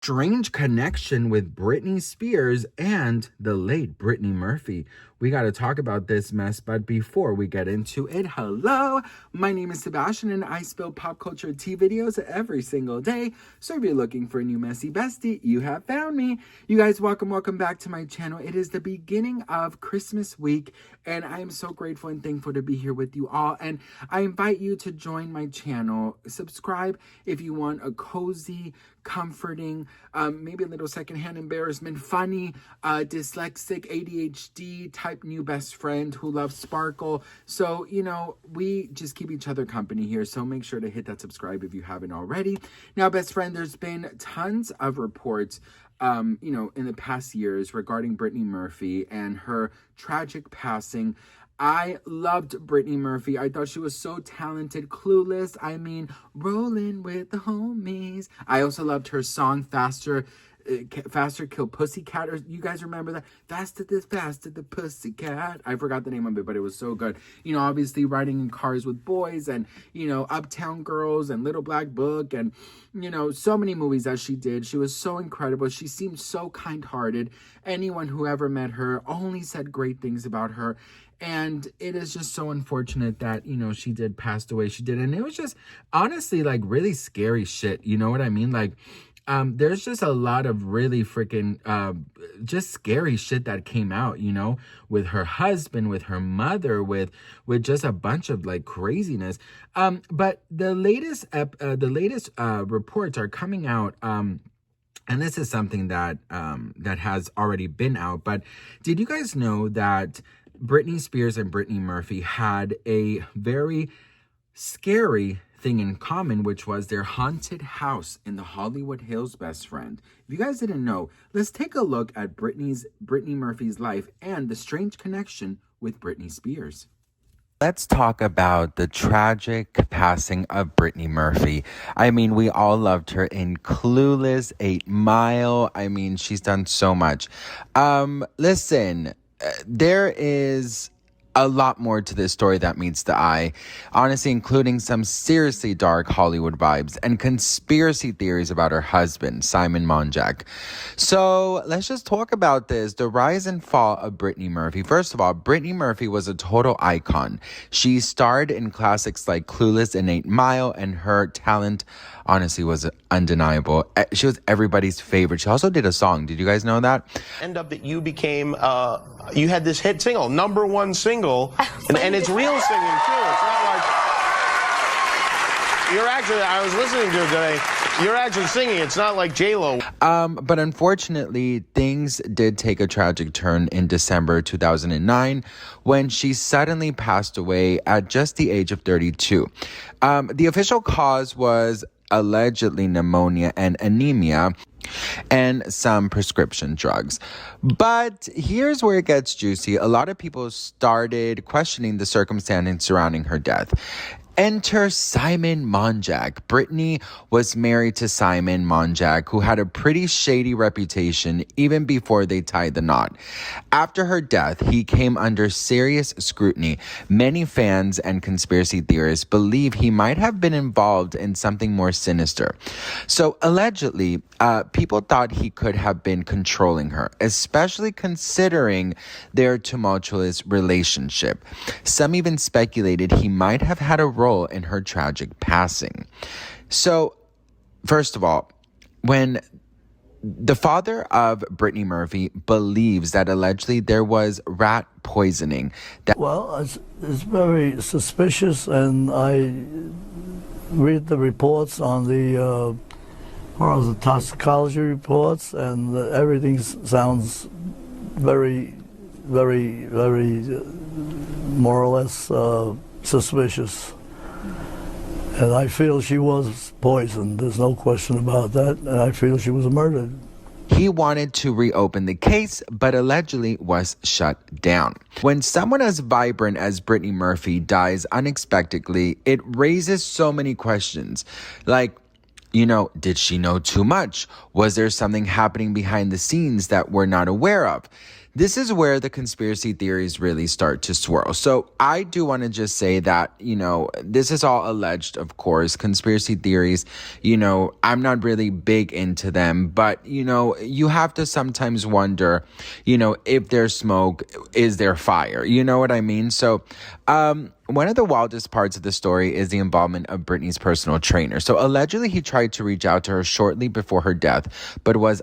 strange connection with Britney Spears and the late Brittany Murphy. We got to talk about this mess, but before we get into it, hello, my name is Sebastian and I spill pop culture tea videos every single day. So if you're looking for a new messy bestie, you have found me. You guys, welcome back to my channel. It is the beginning of Christmas week and I am so grateful and thankful to be here with you all. And I invite you to join my channel. Subscribe if you want a cozy, comforting, maybe a little secondhand embarrassment, funny, dyslexic, ADHD type new best friend who loves sparkle. So, you know, we just keep each other company here. So make sure to hit that subscribe if you haven't already. Now, best friend, there's been tons of reports in the past years regarding Brittany Murphy and her tragic passing. I loved Brittany Murphy. I thought she was so talented, clueless. I mean, rolling with the homies. I also loved her song, Faster Kill Pussycat. Or you guys remember that? Faster the Pussycat. I forgot the name of it, but it was so good. You know, obviously riding in cars with boys and, you know, Uptown Girls and Little Black Book and, you know, so many movies that she did. She was so incredible. She seemed so kind-hearted. Anyone who ever met her only said great things about her. And it is just so unfortunate that, you know, she did pass the way she did. And it was just honestly like really scary shit. You know what I mean? Like, there's just a lot of really freaking just scary shit that came out, you know, with her husband, with her mother, with just a bunch of like craziness. But the latest reports are coming out. And this is something that that has already been out. But did you guys know that Britney Spears and Brittany Murphy had a very scary thing in common, which was their haunted house in the Hollywood Hills, best friend? If you guys didn't know, let's take a look at Brittany Murphy's life and the strange connection with Britney Spears. Let's talk about the tragic passing of Brittany Murphy. I mean, we all loved her in Clueless, 8 Mile. I mean, she's done so much. Listen, there is a lot more to this story that meets the eye, honestly, including some seriously dark Hollywood vibes and conspiracy theories about her husband, Simon Monjack. So let's just talk about this, the rise and fall of Brittany Murphy. First of all, Brittany Murphy was a total icon. She starred in classics like Clueless and 8 Mile, and her talent honestly was undeniable. She was everybody's favorite. She also did a song. Did you guys know that? End up that you became, you had this hit single, #1 single, and it's real singing too. It's not like, you're actually, I was listening to it today, you're actually singing. It's not like J-Lo. But unfortunately, things did take a tragic turn in December 2009 when she suddenly passed away at just the age of 32. The official cause was allegedly pneumonia and anemia and some prescription drugs. But here's where it gets juicy. A lot of people started questioning the circumstances surrounding her death. Enter Simon Monjack. Brittany was married to Simon Monjack, who had a pretty shady reputation even before they tied the knot. After her death, he came under serious scrutiny. Many fans and conspiracy theorists believe he might have been involved in something more sinister. So allegedly, people thought he could have been controlling her, especially considering their tumultuous relationship. Some even speculated he might have had a role in her tragic passing. So, first of all, when the father of Brittany Murphy believes that allegedly there was rat poisoning. Well, it's very suspicious, and I read the reports on the toxicology reports, and everything sounds very, very, very more or less suspicious. And I feel she was poisoned. There's no question about that. And I feel she was murdered. He wanted to reopen the case, but allegedly was shut down. When someone as vibrant as Brittany Murphy dies unexpectedly, it raises so many questions. Like, you know, did she know too much? Was there something happening behind the scenes that we're not aware of? this is where the conspiracy theories really start to swirl. So I do want to just say that, this is all alleged, of course. Conspiracy theories, I'm not really big into them, but, you have to sometimes wonder, if there's smoke, is there fire? You know what I mean? So, one of the wildest parts of the story is the involvement of Britney's personal trainer. So allegedly, he tried to reach out to her shortly before her death, but was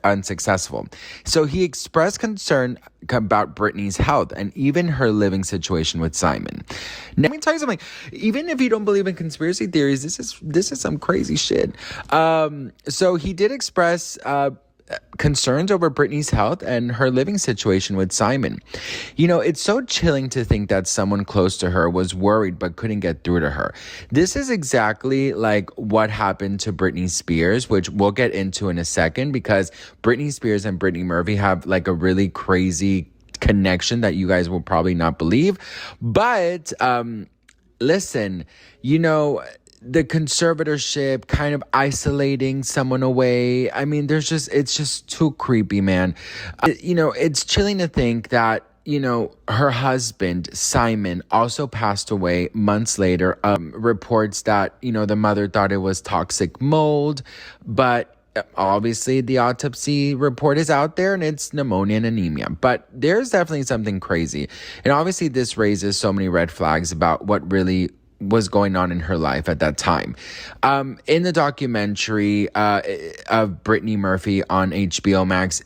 unsuccessful. So he expressed concern about Britney's health and even her living situation with Simon. Now, let me tell you something. Even if you don't believe in conspiracy theories, this is some crazy shit. So he did express concerns over Britney's health and her living situation with Simon. It's so chilling to think that someone close to her was worried but couldn't get through to her. This is exactly like what happened to Britney Spears, which we'll get into in a second, because Britney Spears and Brittany Murphy have like a really crazy connection that you guys will probably not believe. But listen, the conservatorship kind of isolating someone away. I mean, it's just too creepy, man. It's chilling to think that, her husband, Simon, also passed away months later. Reports that, the mother thought it was toxic mold, but obviously the autopsy report is out there and it's pneumonia and anemia. But there's definitely something crazy. And obviously this raises so many red flags about what really was going on in her life at that time. In the documentary of Brittany Murphy on HBO Max,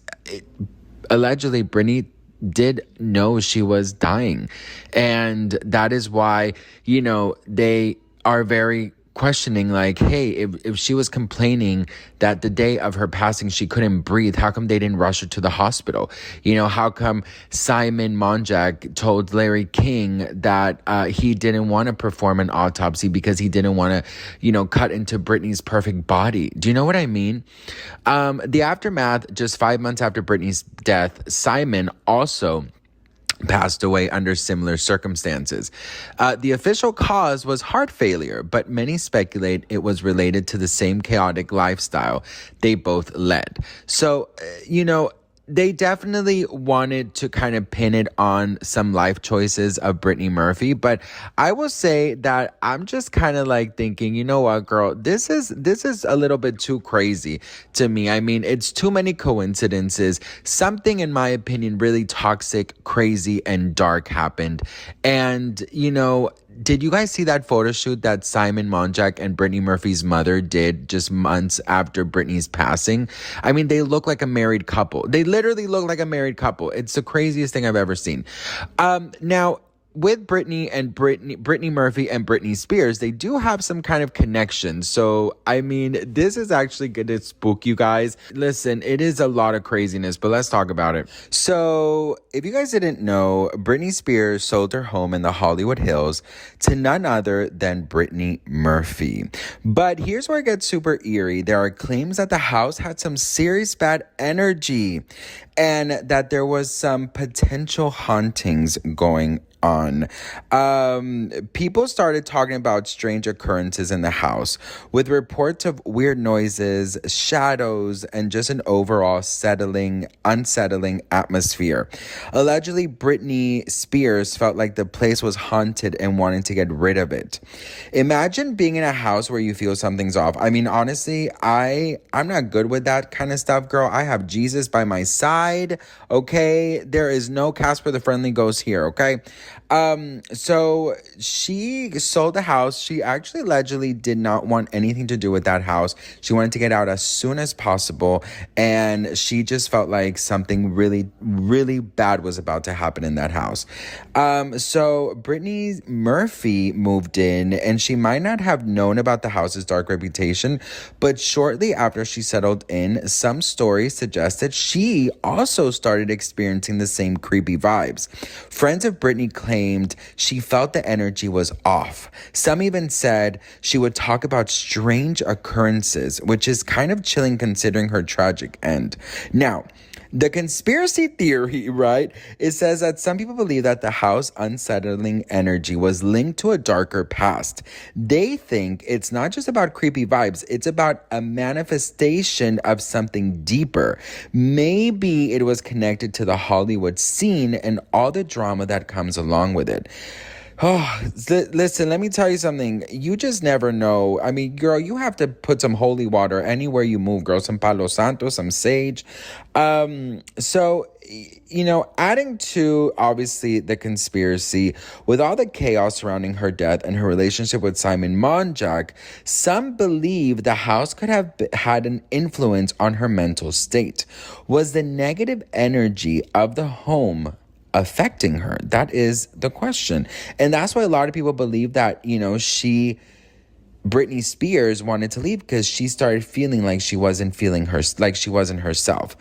allegedly Brittany did know she was dying. And that is why, they are very questioning, like, hey, if she was complaining that the day of her passing she couldn't breathe, how come they didn't rush her to the hospital? How come Simon Monjack told Larry King that he didn't want to perform an autopsy because he didn't want to, cut into Britney's perfect body? Do you know what I mean? The aftermath, just 5 months after Britney's death, Simon also passed away under similar circumstances. The official cause was heart failure, but many speculate it was related to the same chaotic lifestyle they both led. So, they definitely wanted to kind of pin it on some life choices of Brittany Murphy, but I will say that I'm just kind of like thinking, you know what, girl, this is a little bit too crazy to me. I mean, it's too many coincidences. Something, in my opinion, really toxic, crazy, and dark happened. And, did you guys see that photo shoot that Simon Monjack and Brittany Murphy's mother did just months after Britney's passing? I mean, they look like a married couple. They literally look like a married couple. It's the craziest thing I've ever seen. Now, with Brittany Murphy and Britney Spears, they do have some kind of connection. So, I mean, this is actually going to spook you guys. Listen, it is a lot of craziness, but let's talk about it. So, if you guys didn't know, Britney Spears sold her home in the Hollywood Hills to none other than Brittany Murphy. But here's where it gets super eerie. There are claims that the house had some serious bad energy and that there was some potential hauntings going on. People started talking about strange occurrences in the house, with reports of weird noises, shadows, and just an overall unsettling atmosphere. Allegedly, Britney Spears felt like the place was haunted and wanted to get rid of it. Imagine being in a house where you feel something's off. I mean, honestly, I'm not good with that kind of stuff, girl. I have Jesus by my side, okay? There is no Casper the Friendly Ghost here, okay? So she sold the house. She actually allegedly did not want anything to do with that house. She wanted to get out as soon as possible, and she just felt like something really, really bad was about to happen in that house. So Brittany Murphy moved in, and she might not have known about the house's dark reputation, but shortly after she settled in, some stories suggested she also started experiencing the same creepy vibes. Friends of Brittany claimed she felt the energy was off. Some even said she would talk about strange occurrences, which is kind of chilling considering her tragic end. Now, the conspiracy theory, right? It says that some people believe that the house unsettling energy was linked to a darker past. They think it's not just about creepy vibes, it's about a manifestation of something deeper. Maybe it was connected to the Hollywood scene and all the drama that comes along with it. Oh, listen, let me tell you something. You just never know. I mean, girl, you have to put some holy water anywhere you move, girl. Some Palo Santo, some sage. So, adding to, obviously, the conspiracy, with all the chaos surrounding her death and her relationship with Simon Monjack, some believe the house could have had an influence on her mental state. Was the negative energy of the home affecting her? That is the question. And that's why a lot of people believe that, Britney Spears wanted to leave because she started feeling like she wasn't herself.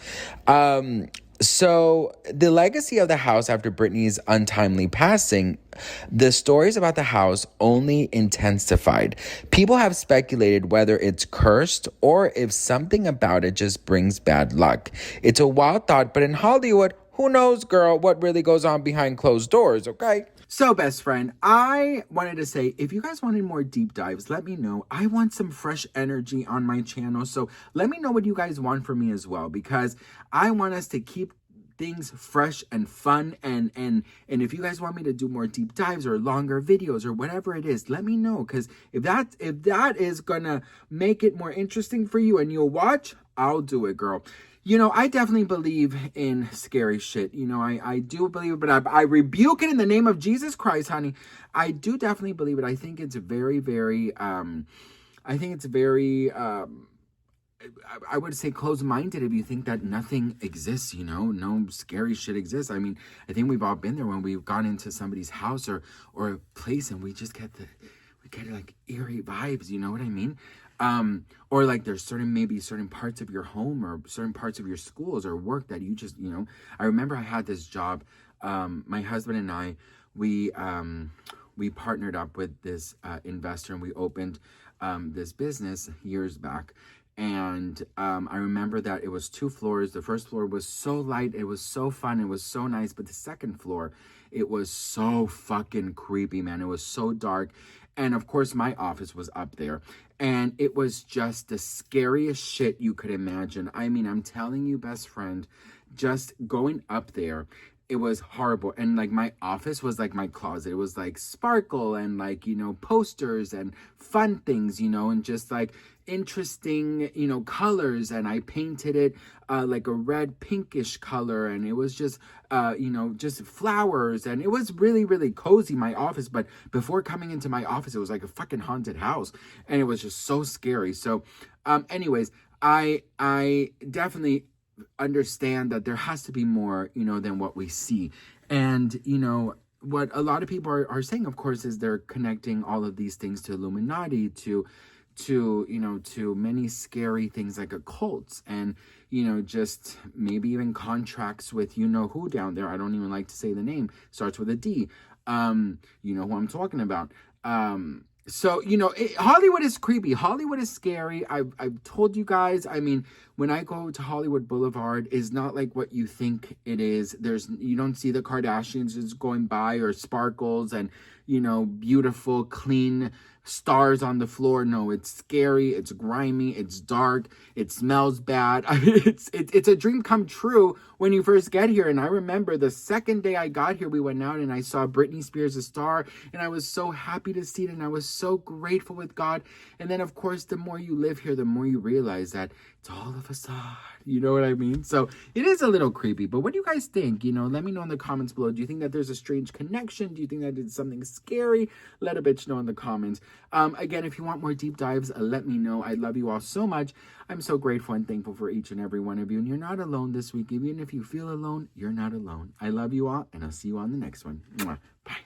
So the legacy of the house after Britney's untimely passing, the stories about the house only intensified. People have speculated whether it's cursed or if something about it just brings bad luck. It's a wild thought, but in Hollywood, who knows, girl, what really goes on behind closed doors, okay? So, best friend, I wanted to say, if you guys wanted more deep dives, let me know. I want some fresh energy on my channel, so let me know what you guys want from me as well, because I want us to keep things fresh and fun, and if you guys want me to do more deep dives or longer videos or whatever it is, let me know, because if that is gonna make it more interesting for you and you'll watch, I'll do it, girl. I definitely believe in scary shit. I do believe it, but I rebuke it in the name of Jesus Christ, honey. I do definitely believe it. I think it's very, very, I would say closed-minded if you think that nothing exists, no scary shit exists. I mean, I think we've all been there when we've gone into somebody's house or a place and we just get like eerie vibes, you know what I mean? Or like there's certain parts of your home or certain parts of your schools or work that you just, I remember I had this job. My husband and I, we partnered up with this investor and we opened this business years back. And I remember that it was 2 floors. The first floor was so light. It was so fun. It was so nice. But the second floor, it was so fucking creepy, man. It was so dark. And of course, my office was up there. And it was just the scariest shit you could imagine. I mean, I'm telling you, best friend, just going up there, it was horrible. And like my office was like my closet. It was like sparkle and like, posters and fun things, and just like interesting, colors. And I painted it like a red pinkish color. And it was just, just flowers. And it was really, really cozy, my office. But before coming into my office, it was like a fucking haunted house. And it was just so scary. So anyways, I definitely understand that there has to be more, than what we see. And, what a lot of people are saying, of course, is they're connecting all of these things to Illuminati, to many scary things like occults and, just maybe even contracts with who down there. I don't even like to say the name. Starts with a D. You know who I'm talking about. So, Hollywood is creepy. Hollywood is scary. I've told you guys, I mean, when I go to Hollywood Boulevard, is not like what you think it is. You don't see the Kardashians just going by or sparkles and, beautiful, clean stars on the floor. No, it's scary. It's grimy. It's dark. It smells bad. I mean, it's a dream come true when you first get here. And I remember the second day I got here, we went out and I saw Britney Spears' star, and I was so happy to see it, and I was so grateful with God. And then, of course, the more you live here, the more you realize that it's all a facade. You know what I mean? So it is a little creepy. But what do you guys think? Let me know in the comments below. Do you think that there's a strange connection? Do you think that it's something scary? Let a bitch know in the comments. Again, if you want more deep dives, let me know. I love you all so much. I'm so grateful and thankful for each and every one of you. And you're not alone this week. Even if you feel alone, you're not alone. I love you all, and I'll see you on the next one. Mwah. Bye.